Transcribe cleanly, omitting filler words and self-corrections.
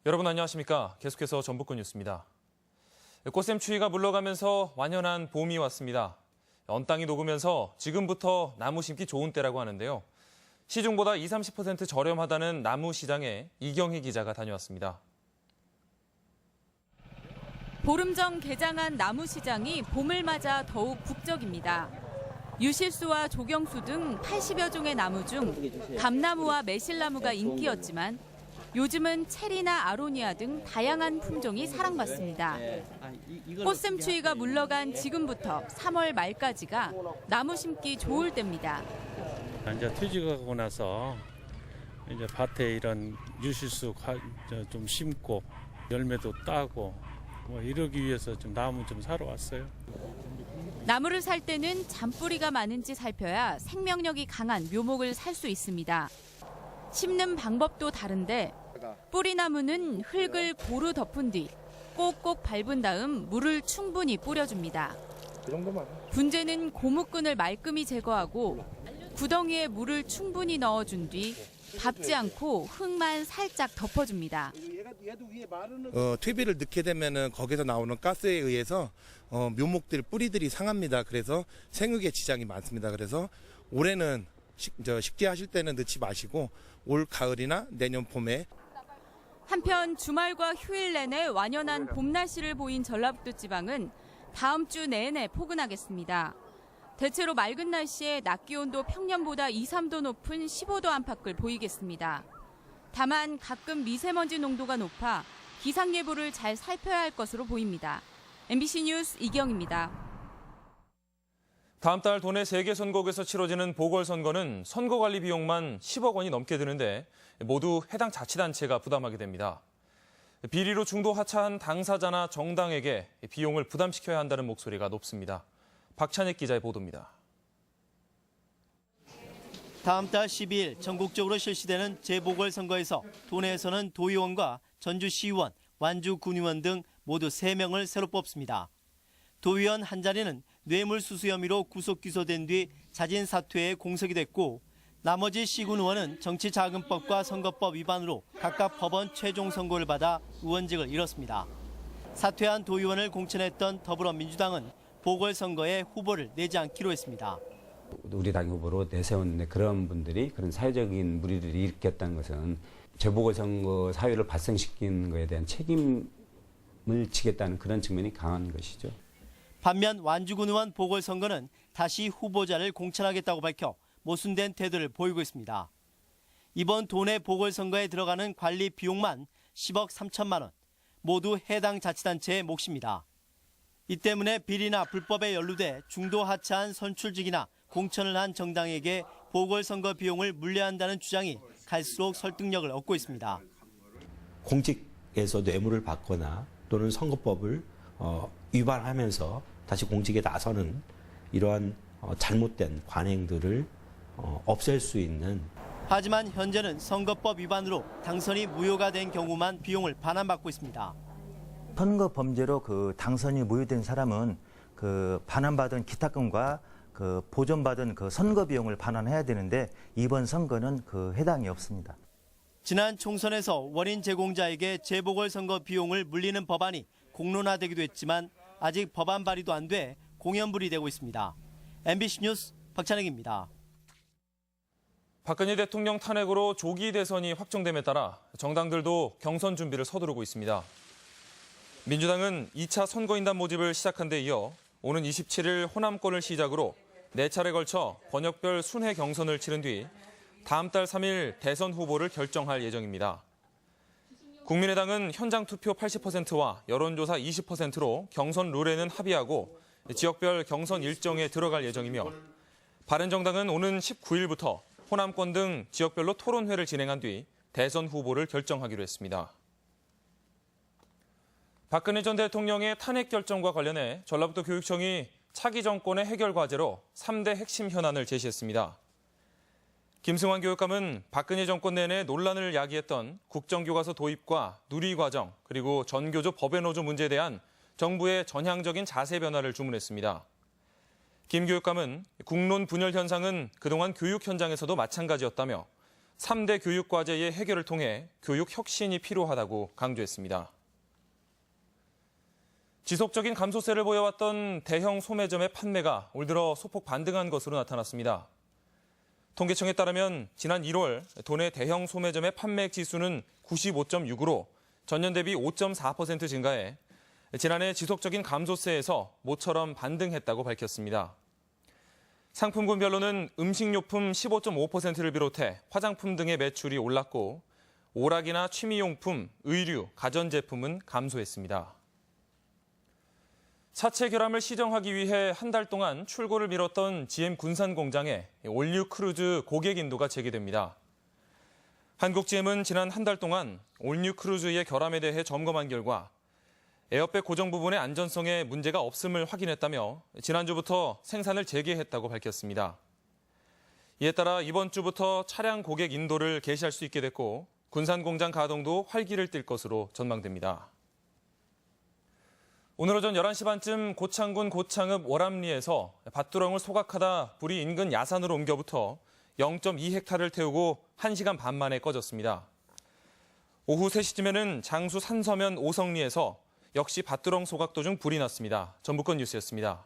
여러분 안녕하십니까? 계속해서 전북권 뉴스입니다. 꽃샘 추위가 물러가면서 완연한 봄이 왔습니다. 언 땅이 녹으면서 지금부터 나무 심기 좋은 때라고 하는데요. 시중보다 20-30% 저렴하다는 나무 시장에 이경희 기자가 다녀왔습니다. 보름 전 개장한 나무 시장이 봄을 맞아 더욱 북적입니다. 유실수와 조경수 등 80여 종의 나무 중 감나무와 매실나무가 인기였지만 요즘은 체리나 아로니아 등 다양한 품종이 사랑받습니다. 꽃샘 추위가 물러간 지금부터 3월 말까지가 나무 심기 좋을 때입니다. 이제 퇴직하고 나서 이제 밭에 이런 유실수 좀 심고 열매도 따고 이러기 위해서 좀 나무 좀 사러 왔어요. 나무를 살 때는 잔뿌리가 많은지 살펴야 생명력이 강한 묘목을 살 수 있습니다. 심는 방법도 다른데 뿌리나무는 흙을 고루 덮은 뒤 꼭꼭 밟은 다음 물을 충분히 뿌려줍니다. 분재는 고무끈을 말끔히 제거하고 구덩이에 물을 충분히 넣어준 뒤 밟지 않고 흙만 살짝 덮어줍니다. 퇴비를 넣게 되면은 거기서 나오는 가스에 의해서 묘목들 뿌리들이 상합니다. 그래서 생육에 지장이 많습니다. 그래서 올해는 식재하실 때는 넣지 마시고 올 가을이나 내년 봄에. 한편 주말과 휴일 내내 완연한 봄 날씨를 보인 전라북도 지방은 다음 주 내내 포근하겠습니다. 대체로 맑은 날씨에 낮 기온도 평년보다 2-3도 높은 15도 안팎을 보이겠습니다. 다만 가끔 미세먼지 농도가 높아 기상예보를 잘 살펴야 할 것으로 보입니다. MBC 뉴스 이경입니다. 다음 달 도내 세계선거구에서 치러지는 보궐선거는 선거관리 비용만 10억 원이 넘게 드는데 모두 해당 자치단체가 부담하게 됩니다. 비리로 중도 하차한 당사자나 정당에게 비용을 부담시켜야 한다는 목소리가 높습니다. 박찬익 기자의 보도입니다. 다음 달 12일 전국적으로 실시되는 재보궐선거에서 도내에서는 도의원과 전주시의원, 완주군의원 등 모두 3명을 새로 뽑습니다. 도의원 한 자리는 뇌물수수 혐의로 구속 기소된 뒤 자진 사퇴에 공석이 됐고 나머지 시군 의원은 정치자금법과 선거법 위반으로 각각 법원 최종 선고를 받아 의원직을 잃었습니다. 사퇴한 도의원을 공천했던 더불어민주당은 보궐선거에 후보를 내지 않기로 했습니다. 우리 당 후보로 내세운 그런 분들이 그런 사회적인 물의를 일으켰다는 것은 재보궐선거 사유를 발생시킨 것에 대한 책임을 지겠다는 그런 측면이 강한 것이죠. 반면 완주군 의원 보궐선거는 다시 후보자를 공천하겠다고 밝혀 모순된 태도를 보이고 있습니다. 이번 도내 보궐선거에 들어가는 관리 비용만 10억 3천만 원, 모두 해당 자치단체의 몫입니다. 이 때문에 비리나 불법에 연루돼 중도 하차한 선출직이나 공천을 한 정당에게 보궐선거 비용을 물려한다는 주장이 갈수록 설득력을 얻고 있습니다. 공직에서 뇌물을 받거나 또는 선거법을 위반하면서 다시 공직에 나서는 이러한 잘못된 관행들을 없앨 수 있는. 하지만 현재는 선거법 위반으로 당선이 무효가 된 경우만 비용을 반환받고 있습니다. 선거 범죄로 당선이 무효된 사람은 반환받은 기탁금과 보존받은 선거 비용을 반환해야 되는데 이번 선거는 해당이 없습니다. 지난 총선에서 원인 제공자에게 재보궐선거 비용을 물리는 법안이 공론화되기도 했지만 아직 법안 발의도 안 돼 공연불이 되고 있습니다. MBC 뉴스 박찬익입니다. 박근혜 대통령 탄핵으로 조기 대선이 확정됨에 따라 정당들도 경선 준비를 서두르고 있습니다. 민주당은 2차 선거인단 모집을 시작한 데 이어 오는 27일 호남권을 시작으로 4차례 걸쳐 권역별 순회 경선을 치른 뒤 다음 달 3일 대선 후보를 결정할 예정입니다. 국민의당은 현장 투표 80%와 여론조사 20%로 경선 룰에는 합의하고 지역별 경선 일정에 들어갈 예정이며 바른정당은 오는 19일부터 호남권 등 지역별로 토론회를 진행한 뒤 대선 후보를 결정하기로 했습니다. 박근혜 전 대통령의 탄핵 결정과 관련해 전라북도 교육청이 차기 정권의 해결 과제로 3대 핵심 현안을 제시했습니다. 김승환 교육감은 박근혜 정권 내내 논란을 야기했던 국정교과서 도입과 누리과정 그리고 전교조 법외노조 문제에 대한 정부의 전향적인 자세 변화를 주문했습니다. 김 교육감은 국론 분열 현상은 그동안 교육 현장에서도 마찬가지였다며 3대 교육과제의 해결을 통해 교육 혁신이 필요하다고 강조했습니다. 지속적인 감소세를 보여왔던 대형 소매점의 판매가 올 들어 소폭 반등한 것으로 나타났습니다. 통계청에 따르면 지난 1월 도내 대형 소매점의 판매액 지수는 95.6으로 전년 대비 5.4% 증가해 지난해 지속적인 감소세에서 모처럼 반등했다고 밝혔습니다. 상품군별로는 음식료품 15.5%를 비롯해 화장품 등의 매출이 올랐고 오락이나 취미용품, 의류, 가전제품은 감소했습니다. 사체 결함을 시정하기 위해 한 달 동안 출고를 미뤘던 GM 군산 공장에 올뉴 크루즈 고객 인도가 재개됩니다. 한국 GM은 지난 한 달 동안 올뉴 크루즈의 결함에 대해 점검한 결과 에어백 고정 부분의 안전성에 문제가 없음을 확인했다며 지난주부터 생산을 재개했다고 밝혔습니다. 이에 따라 이번 주부터 차량 고객 인도를 개시할 수 있게 됐고 군산 공장 가동도 활기를 띨 것으로 전망됩니다. 오늘 오전 11시 반쯤 고창군 고창읍 월암리에서 밭두렁을 소각하다 불이 인근 야산으로 옮겨부터 0.2헥타를 태우고 1시간 반 만에 꺼졌습니다. 오후 3시쯤에는 장수 산서면 오성리에서 역시 밭두렁 소각 도중 불이 났습니다. 전북권 뉴스였습니다.